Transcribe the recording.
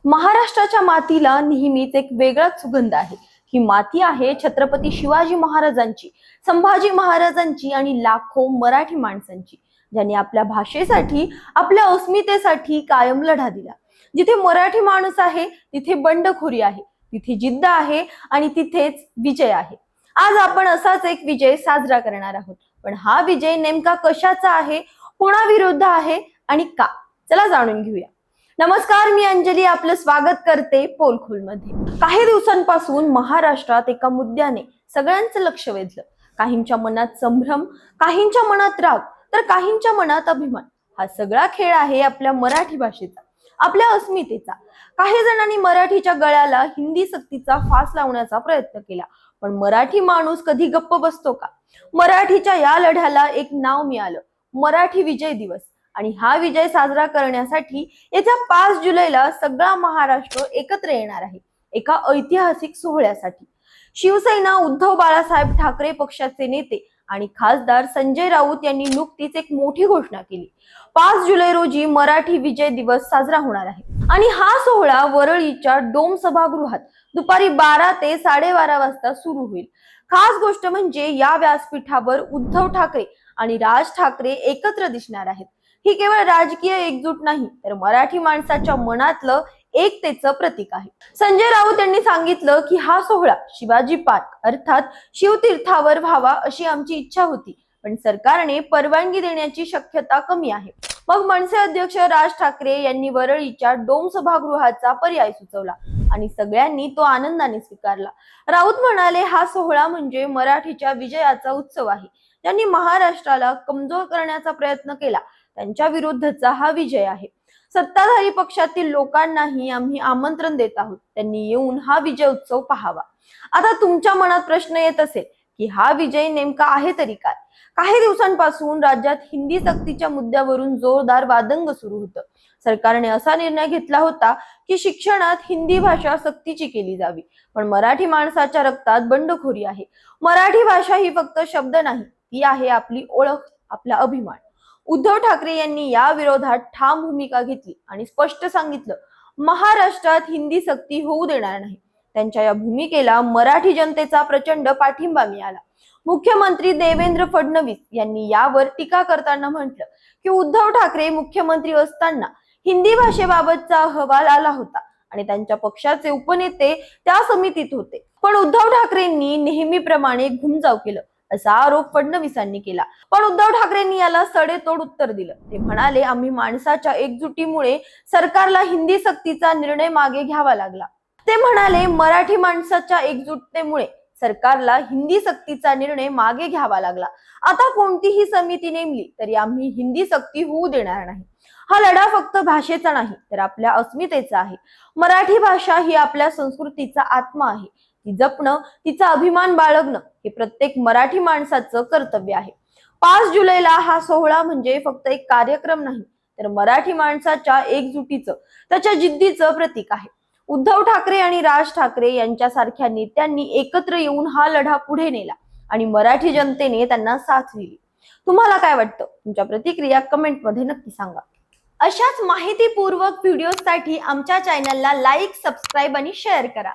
महाराष्ट्राच्या मातीला नेहमीच एक वेगळाच सुगंध आहे। ही माती आहे छत्रपती शिवाजी महाराजांची, संभाजी महाराजांची आणि लाखो मराठी माणसांची, ज्यांनी आपल्या भाषेसाठी, आपल्या अस्मितेसाठी कायम लढा दिला। जिथे मराठी माणूस आहे तिथे बंडखोरी आहे, तिथे जिद्द आहे आणि तिथेच विजय आहे। आज आपण असाच एक विजय साजरा करणार आहोत, पण हा विजय नेमका कशाचा आहे, कोणाविरुद्ध आहे आणि का? चला जाणून घेऊया। नमस्कार, मी अंजली आपलं स्वागत करते पोलखोल मध्ये। काही दिवसांपासून महाराष्ट्रात एका मुद्द्याने सगळ्यांचं लक्ष वेधलं। काहींच्या मनात संभ्रम, काहींच्या मनात राग, तर काहींच्या मनात अभिमान। हा सगळा खेळ आहे आपल्या मराठी भाषेचा, आपल्या अस्मितेचा। काही जणांनी मराठीच्या गळ्याला हिंदी सक्तीचा फास लावण्याचा प्रयत्न केला, पण मराठी माणूस कधी गप्प बसतो का? मराठीच्या या लढ्याला एक नाव मिळालं, मराठी विजय दिवस। आणि हा विजय साजरा करण्यासाठी येत्या 5 जुलैला सगळा महाराष्ट्र एकत्र येणार आहे, एका ऐतिहासिक सोहळ्यासाठी। शिवसेना उद्धव बाळासाहेब ठाकरे पक्षाचे नेते आणि खासदार संजय राऊत यांनी नुकतीच एक मोठी घोषणा केली। 5 जुलै रोजी मराठी विजय दिवस साजरा होणार आहे आणि हा सोहळा वरळीच्या डोम सभागृहात दुपारी 12 ते 12:30 वाजता सुरू होईल। खास गोष्ट म्हणजे या व्यासपीठावर उद्धव ठाकरे आणि राज ठाकरे एकत्र दिसणार आहेत। ही केवळ राजकीय एकजूट नाही, तर मराठी माणसाच्या मनातलं एकतेचं प्रतीक आहे। संजय राऊत यांनी सांगितलं की हा सोहळा शिवाजी पार्क अर्थात शिवतीर्थावर व्हावा अशी आमची इच्छा होती, पण सरकारने परवानगी देण्याची शक्यता कमी आहे। मग मनसे अध्यक्ष राज ठाकरे यांनी वरळीच्या डोम सभागृहाचा पर्याय सुचवला आणि सगळ्यांनी तो आनंदाने स्वीकारला। राऊत म्हणाले, हा सोहळा म्हणजे मराठीच्या विजयाचा उत्सव आहे। ज्यांनी महाराष्ट्राला कमजोर करण्याचा प्रयत्न केला त्यांच्या विरुद्धचा हा विजय आहे। सत्ताधारी पक्षातील लोकांनाही आम्ही आमंत्रण देत आहोत, त्यांनी येऊन हा विजय उत्सव पाहावा। आता तुमच्या मनात प्रश्न येत असेल की हा विजय नेमका आहे तरी काय? काही दिवसांपासून राज्यात हिंदी सक्तीच्या मुद्द्यावरून जोरदार वादंग सुरू होतं। सरकारने असा निर्णय घेतला होता की शिक्षणात हिंदी भाषा सक्तीची केली जावी, पण मराठी माणसाच्या रक्तात बंडखोरी आहे। मराठी भाषा ही फक्त शब्द नाही, ती आहे आपली ओळख, आपला अभिमान। उद्धव ठाकरे यांनी या विरोधात ठाम भूमिका घेतली आणि स्पष्ट सांगितलं, महाराष्ट्रात हिंदी सक्ती होऊ देणार नाही। त्यांच्या या भूमिकेला मराठी जनतेचा प्रचंड पाठिंबा मिळाला। मुख्यमंत्री देवेंद्र फडणवीस यांनी यावर टीका करताना म्हटलं की उद्धव ठाकरे मुख्यमंत्री असताना हिंदी भाषेबाबतचा अहवाल आला होता आणि त्यांच्या पक्षाचे उपनेते त्या समितीत होते, पण उद्धव ठाकरेंनी नेहमीप्रमाणे घुमजाव केलं असा आरोप फडणवीसांनी केला। पण उद्धव ठाकरेंनी याला सडेतोड उत्तर दिलं। ते म्हणाले, आम्ही माणसाच्या एकजुटीमुळे सरकारला हिंदी सक्तीचा निर्णय मागे घ्यावा लागला। ते म्हणाले, मराठी माणसाच्या एकजुटतेमुळे सरकारला हिंदी सक्तीचा निर्णय मागे घ्यावा लागला। आता कोणतीही समिती नेमली तरी आम्ही हिंदी सक्ती होऊ देणार नाही। हा लढा फक्त भाषेचा नाही, तर आपल्या अस्मितेचा आहे। मराठी भाषा ही आपल्या संस्कृतीचा आत्मा आहे। ती जपणं, तिचा अभिमान बाळगणं हे प्रत्येक मराठी माणसाचं कर्तव्य आहे। 5 जुलैला हा सोहळा म्हणजे फक्त एक कार्यक्रम नाही, तर मराठी माणसाच्या एकजुटीचं, त्याच्या जिद्दीचं प्रतीक आहे। उद्धव ठाकरे आणि राज ठाकरे यांच्यासारख्या नेत्यांनी एकत्र येऊन हा लढा पुढे नेला आणि मराठी जनतेने त्यांना साथ दिली। तुम्हाला काय वाटतं? तुमच्या प्रतिक्रिया कमेंट मध्ये नक्की सांगा। अशाच माहितीपूर्वक व्हिडिओसाठी आमच्या चॅनलला लाईक, सबस्क्राईब आणि शेअर करा।